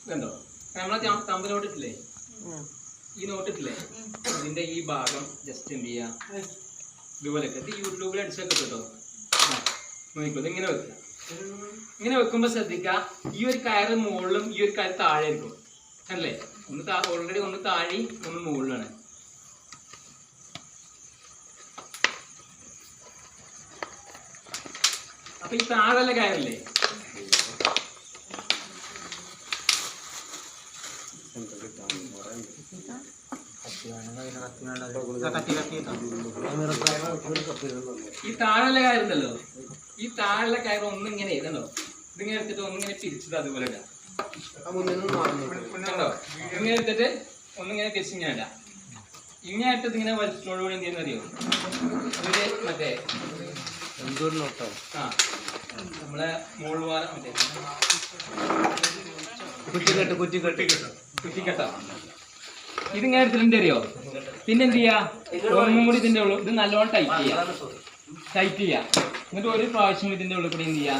കണ്ടോ നമ്മളെ തമ്പ് നോട്ടിട്ടില്ലേ ഈ നോട്ടിട്ടില്ലേ ഇതിന്റെ ഈ ഭാഗം ജസ്റ്റ് എന്ത് ചെയ്യാ ഇതുപോലെയൊക്കെ ഇത് യൂട്യൂബിൽ അടിച്ചൊക്കെ കേട്ടോ നോക്കിക്കോ ഇങ്ങനെ വെക്കുക ഇങ്ങനെ വെക്കുമ്പോൾ ശ്രദ്ധിക്കുക ഈ ഒരു കയറ് മുകളിലും ഈ ഒരു കയറ് താഴെ ആയിരിക്കും അല്ലേ ഒന്ന് ഓൾറെഡി ഒന്ന് താഴെ ഒന്ന് മുകളിലാണ് അപ്പൊ ഈ താഴെ കയറില്ലേ ഈ താഴെ കയറുണ്ടല്ലോ ഈ താഴെ കയറ് ഒന്നിങ്ങനെ ഇതല്ലോ ഇതിങ്ങനെ എടുത്തിട്ട് ഒന്നിങ്ങനെ തിരിച്ചത് അതുപോലെ ഇടാം കണ്ടോ ഇങ്ങനെ എടുത്തിട്ട് ഒന്നിങ്ങനെ തിരിച്ചിങ്ങനെ ഇടാം ഇങ്ങനെ ഇട്ടത് ഇങ്ങനെ വലിച്ചോടുകൂടി എന്ത് ചെയ്യുന്ന അറിയോ അതില് മറ്റേ ആ നമ്മളെ മോൾവാരം മറ്റേ കുറ്റിക്കെട്ടോ ഇതിങ്ങനെ എടുത്തിട്ടുണ്ട് അറിയോ പിന്നെ എന്ത് ചെയ്യാ ഒന്നും കൂടി ഇതിന്റെ ഉള്ളു ഇത് നല്ലോണം ടൈറ്റ് ചെയ്യാ എന്നിട്ട് ഒരു പ്രാവശ്യം ഇതിന്റെ ഉള്ളിൽ കൂടി എന്ത് ചെയ്യാ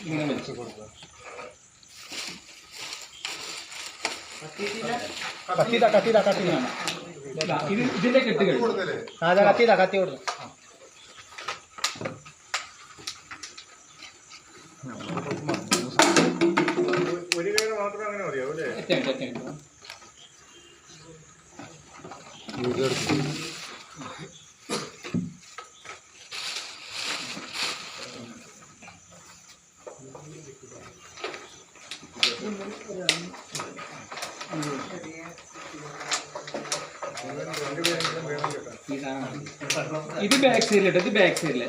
ഇങ്ങനെ വലിച്ചു കൊടുക്കുക ഇത് ഇതിന്റെ കെട്ടുകൾ കത്തി കൊടുത്തു ഒരു കയറ് മാത്രം അങ്ങനെ മതിയോ അല്ലേ ഇത് ബാക്ക് സൈഡിലിട്ട് ഇത് ബാക്ക് സൈഡില്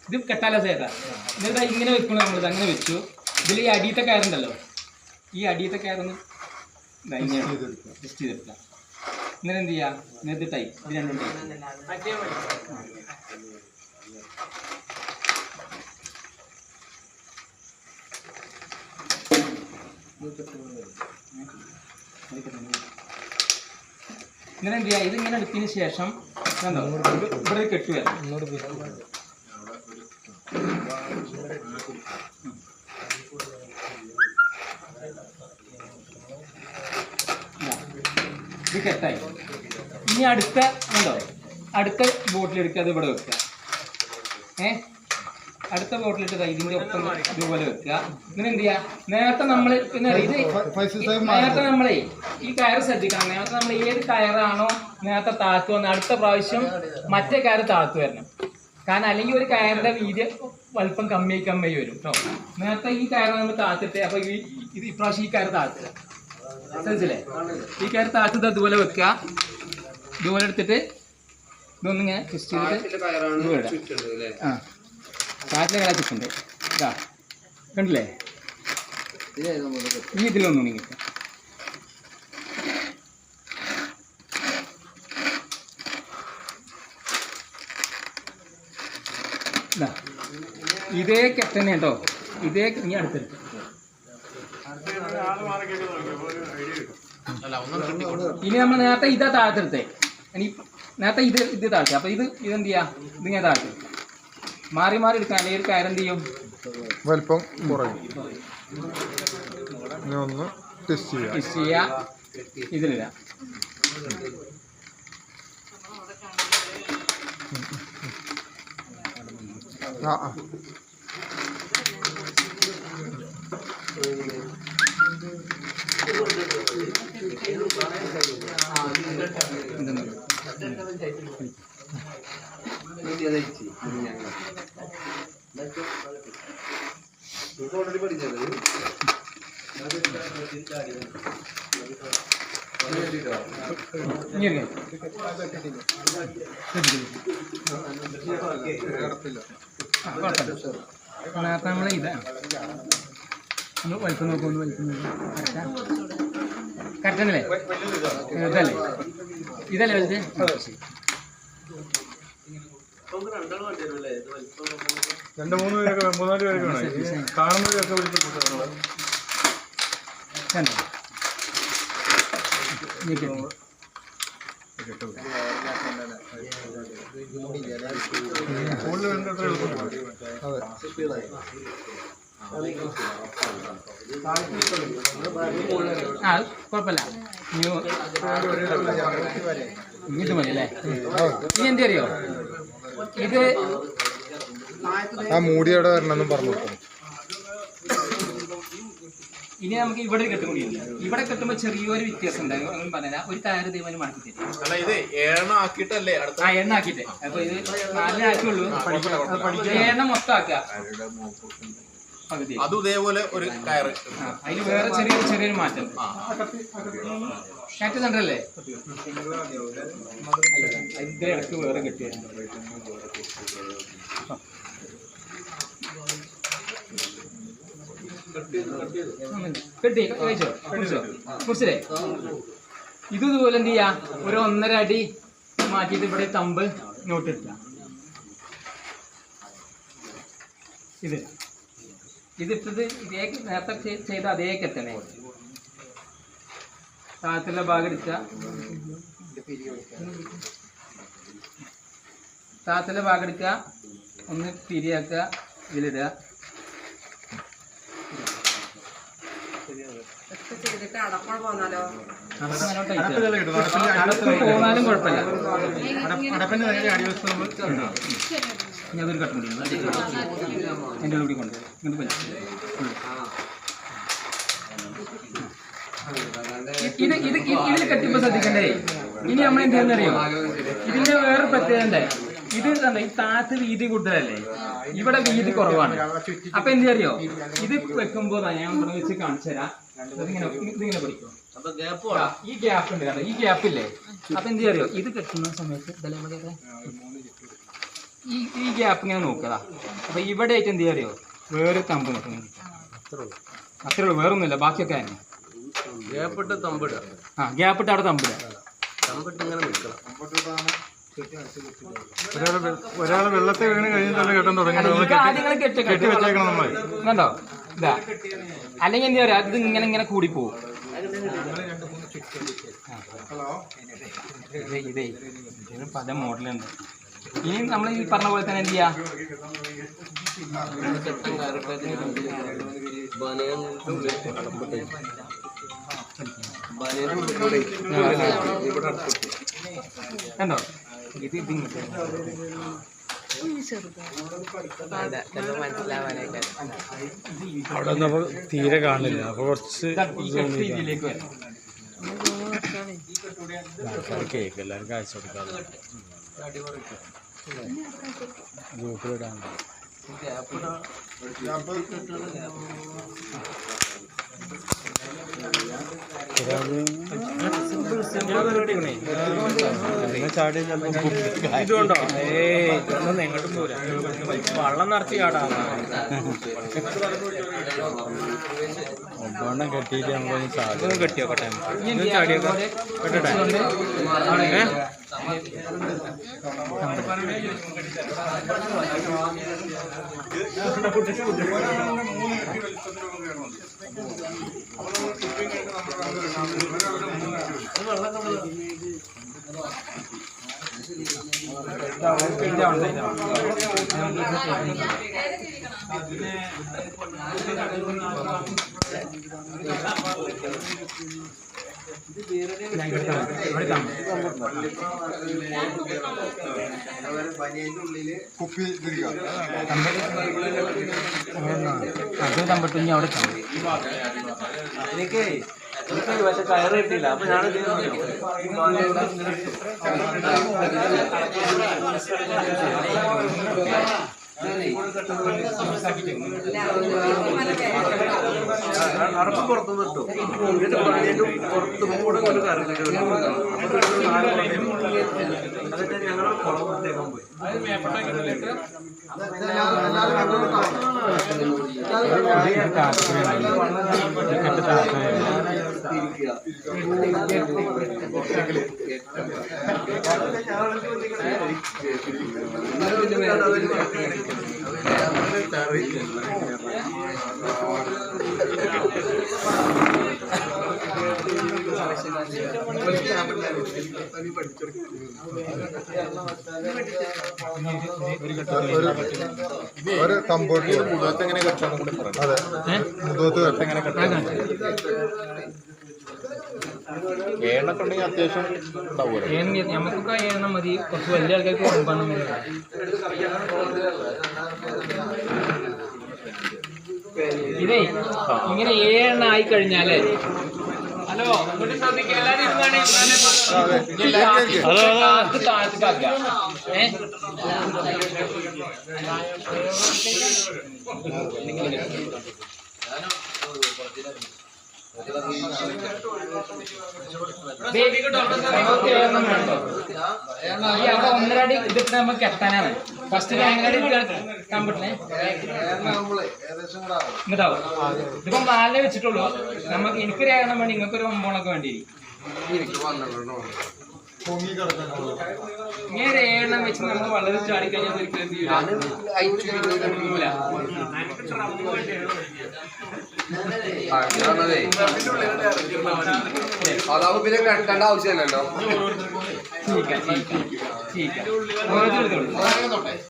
ഇത് കെട്ടാല സേതാ എന്നിട്ട് ഇങ്ങനെ വെക്കണം നമ്മളിത് അങ്ങനെ വെച്ചു ഇതിൽ ഈ അടിയത്തെ കയറുണ്ടല്ലോ ഈ അടിയത്തെ കയറൊന്ന് ജസ്റ്റ് ചെയ്തെടുക്കാം ഇങ്ങനെ എന്ത് ചെയ്യാ നേരത്തെ ടൈപ്പ് ഇത് രണ്ടും ഇങ്ങനെ എന്ത് ചെയ്യാ ഇത് ഇങ്ങനെ എടുത്തതിന് ശേഷം ഇവിടെ കെട്ടുക ഇത് കെട്ടായി ഇനി അടുത്ത ഉണ്ടോ അടുത്ത ബോട്ടിലെടുക്കുക അത് ഇവിടെ വെക്കുക അടുത്ത ബോട്ടിലിട്ട് ഇതിന്റെ ഒപ്പം ഇതുപോലെ വെക്കുക ഇങ്ങനെ എന്ത് ചെയ്യാ നേരത്തെ നമ്മൾ പിന്നെ ഇത് നേരത്തെ നമ്മളെ ഈ കയറ് ശ്രദ്ധിക്കണം നേരത്തെ നമ്മൾ ഏത് കയറാണോ നേരത്തെ താത്തു വന്ന് അടുത്ത പ്രാവശ്യം മറ്റേ കയറ് താത്തു വരണം കാരണം അല്ലെങ്കിൽ ഒരു കയറിന്റെ വീതി വലുപ്പം കമ്മി വരും കേട്ടോ നേരത്തെ ഈ കയറ് നമ്മൾ താത്തിട്ട് അപ്പൊ ഇത് ഇപ്രാവശ്യം ഈ കയറ് താത്തുക മനസ്സിലേ ഈ കയറ് താത്തത് അതുപോലെ വെക്കുക ഇതുപോലെ എടുത്തിട്ട് ഇതൊന്നിങ്ങനെ ട്വിസ്റ്റ് ചെയ്തിട്ട് ആ കാറ്റിലെ കട ചുറ്റുണ്ട് ഇതാ കണ്ടില്ലേ ഈ ഇതിലൊന്നും നിങ്ങൾക്ക് ഇതാ ഇതേ കെട്ടന്നെ കേട്ടോ ഇതേ ഇനി അടുത്തെടുത്ത് ഇനി നമ്മൾ നേരത്തെ ഇതാ താഴ്ത്തെടുത്തേ ഇനി നേരത്തെ ഇത് താഴ്ത്തി അപ്പൊ ഇതെന്ത് ചെയ്യാ ഇതിങ്ങനെ താഴ്ത്തി മാറി എടുക്കാൻ അല്ലെങ്കിൽ ഒരു കയറ് എന്ത് ചെയ്യും വലിപ്പം കുറയും ഒന്ന് ടെസ്റ്റ് ചെയ്യാ ഇതിലില്ല നേരത്തെ നമ്മളെ ഇതാണ് നമ്മൾ വലിപ്പം നോക്കുമ്പോൾ വലിപ്പം കറക്റ്റല്ലേ ഇതല്ലേ വലുത് രണ്ട് മൂന്ന് പേരൊക്കെ മൂന്നാല് പേരൊക്കെ കാണുന്നവരൊക്കെ കണ്ടോ കൂടുതൽ വേണ്ട അത്ര എളുപ്പം ആ കുഴപ്പമില്ല ഇത് മതി അല്ലേ ഇനി എന്താ അറിയോ ഇത് ആ മൂടിയോടെ വരണമെന്നും പറഞ്ഞു. ഇനി നമുക്ക് ഇവിടെ കെട്ടും കൂടിയുണ്ട്. ഇവിടെ കെട്ടുമ്പോൾ ചെറിയൊരു വ്യത്യാസം ഉണ്ടാകും. അങ്ങനെ പറഞ്ഞാൽ ഒരു ടയർ തീരുമാനം മടക്കി തരും. എണ്ണ ആക്കിയിട്ട് അപ്പൊ ഇത് 4 ആക്കിയുള്ളൂ. എണ്ണ മൊത്തം ആക്കുക പകുതി. അതും ഇതേപോലെ ഒരു കയറ്. അതിന് വേറെ ചെറിയൊരു മാറ്റം. കാറ്റ് സെന്ററല്ലേ ഇതിന്റെ ഇടയ്ക്ക് വേറെ കെട്ടിയ കെട്ടി കഴിച്ചോ കുറിച്ചില്ലേ ഇതുപോലെ എന്ത് ചെയ്യാ ഒരു 1.5 അടി മാറ്റിയിട്ട് ഇവിടെ തമ്പ് നോട്ട് ഇട്ട ഇതിട്ടത് ഇതേ നേരത്തെ ചെയ്ത അതേ കെട്ടണേ താഴത്തുള്ള ഭാഗം എടുക്കുക താഴത്തുള്ള ഭാഗം എടുക്കുക ഒന്ന് തിരിയാക്കുക ഇതിലിടുക പോന്നാലും കുഴപ്പമില്ല ഞാനൊരു കട്ടും എൻ്റെ കൂടി കൊണ്ട് ഇങ്ങോട്ട് വലിച്ചു ഇതിൽ കെട്ടിപ്പോ ശ്രദ്ധിക്കണ്ടേ ഇനി നമ്മൾ എന്താണെന്നറിയോ ഇതിന്റെ വേറെ പ്രത്യേകത ഇത് ഈ താഴത്ത് വീതി കൂടുതലല്ലേ ഇവിടെ വീതി കുറവാണ് അപ്പൊ എന്ത് അറിയോ ഇത് വെക്കുമ്പോ ഞാൻ വെച്ച് കാണിച്ചു തരാം ഇതിങ്ങനെ പിടിക്കും ഈ ഗ്യാപ്പ് ഉണ്ട് കേട്ടോ ഈ ഗ്യാപ്പില്ലേ അപ്പൊ എന്ത് അറിയോ ഇത് കെട്ടുന്ന സമയത്ത് ഈ ഗ്യാപ്പ് ഇങ്ങനെ നോക്കുക അപ്പൊ ഇവിടെ ആയിട്ട് എന്ത് അറിയോ വേറെ തമ്പ് നോക്കുന്നു അത്രേ ഉള്ളൂ വേറൊന്നുമില്ല ബാക്കിയൊക്കെ തന്നെ ഗ്യാപ്പിട്ട് അവിടെ തമ്പിടുക ഒരാള് വെള്ളത്തിൽ വീണ് കഴിഞ്ഞാൽ കെട്ടാൻ തുടങ്ങി കെട്ടി വെച്ചേക്കണം നമ്മൾ കണ്ടോ ഇതാ അല്ലെങ്കിൽ എന്താ പറയാ ഇത് ഇങ്ങനെ കൂടി പോകും ഇതേ ഇതിന് പല മോഡലുണ്ട് ഇനി നമ്മൾ ഈ പറഞ്ഞ പോലെ തന്നെ എന്ത് ചെയ്യാ കണ്ടോ ഇത് അവിടെ നമ്മൾ തീരെ കാണില്ല അപ്പൊ കുറച്ച് രീതിയിലേക്ക് വരാം കേക്ക് എല്ലാവരും കാഴ്ച കൊടുക്കാതെ ഗ്രൂപ്പിലിടാൻ ഇതുകൊണ്ടോ ഇതൊന്നും എങ്ങോട്ടും പോരാ വെള്ളം നിറച്ച് ചാടാം ഒമ്പണ്ണം കെട്ടിയിട്ട് നമ്മളൊന്ന് സാധനം കെട്ടിയോ കട്ടെ ചാടിയൊക്കെ കെട്ടട്ടെ അത് തമ്പിട്ട് ഇനി അവിടെ എനിക്ക് പക്ഷെ കയറ് കിട്ടിയില്ല അപ്പൊ ഞാൻ അടപ്പ് പുറത്തു നിട്ടു എന്നിട്ട് പുറത്ത് കൂടെ കൊണ്ട് കയറി അതൊക്കെ ഞങ്ങൾ പുറത്തേക്കാൻ പോയി ഒരു കമ്പോർട്ട് മുഖത്ത് എങ്ങനെ കെട്ടാണ് കൂടെ പറയുന്നത്. അതെ, മുഖത്ത് എങ്ങനെ കെട്ടാണ് ഏണ്ണൊക്കെ ഉണ്ടെങ്കിൽ അത്യാവശ്യം ഉണ്ടാവുമല്ലോ. നമുക്കൊക്കെ എണ്ണം മതി, കുറച്ച് വലിയ ആൾക്കാർക്ക് കൊണ്ടുപോകണം. ഇതേ ഇങ്ങനെ 7 എണ്ണം ആയി കഴിഞ്ഞാലേ, ഹലോ ഇങ്ങോട്ട് ശ്രദ്ധിക്കുക, താഴത്തേക്കാക്കുക. അവിടെ 1.5 അടി ഇതിട്ട് നമുക്ക് എത്താനാണ്. ഫസ്റ്റ് 1.5 അടി എത്താൻ പറ്റില്ലേ? ഇങ്ങോട്ടാവും. ഇതിപ്പം 4 വെച്ചിട്ടുള്ളൂ. നമുക്ക് എനിക്കൊരു 7 എണ്ണം വേണ്ടി, നിങ്ങൾക്കൊരു 9 ഒക്കെ വേണ്ടി വരും. ഇങ്ങനെ 7 എണ്ണം വെച്ച് നമ്മൾ വളരെ ചാടിക്കഴിഞ്ഞാൽ അതാവുമ്പോ പിന്നെ കെട്ടേണ്ട ആവശ്യമില്ലല്ലോ.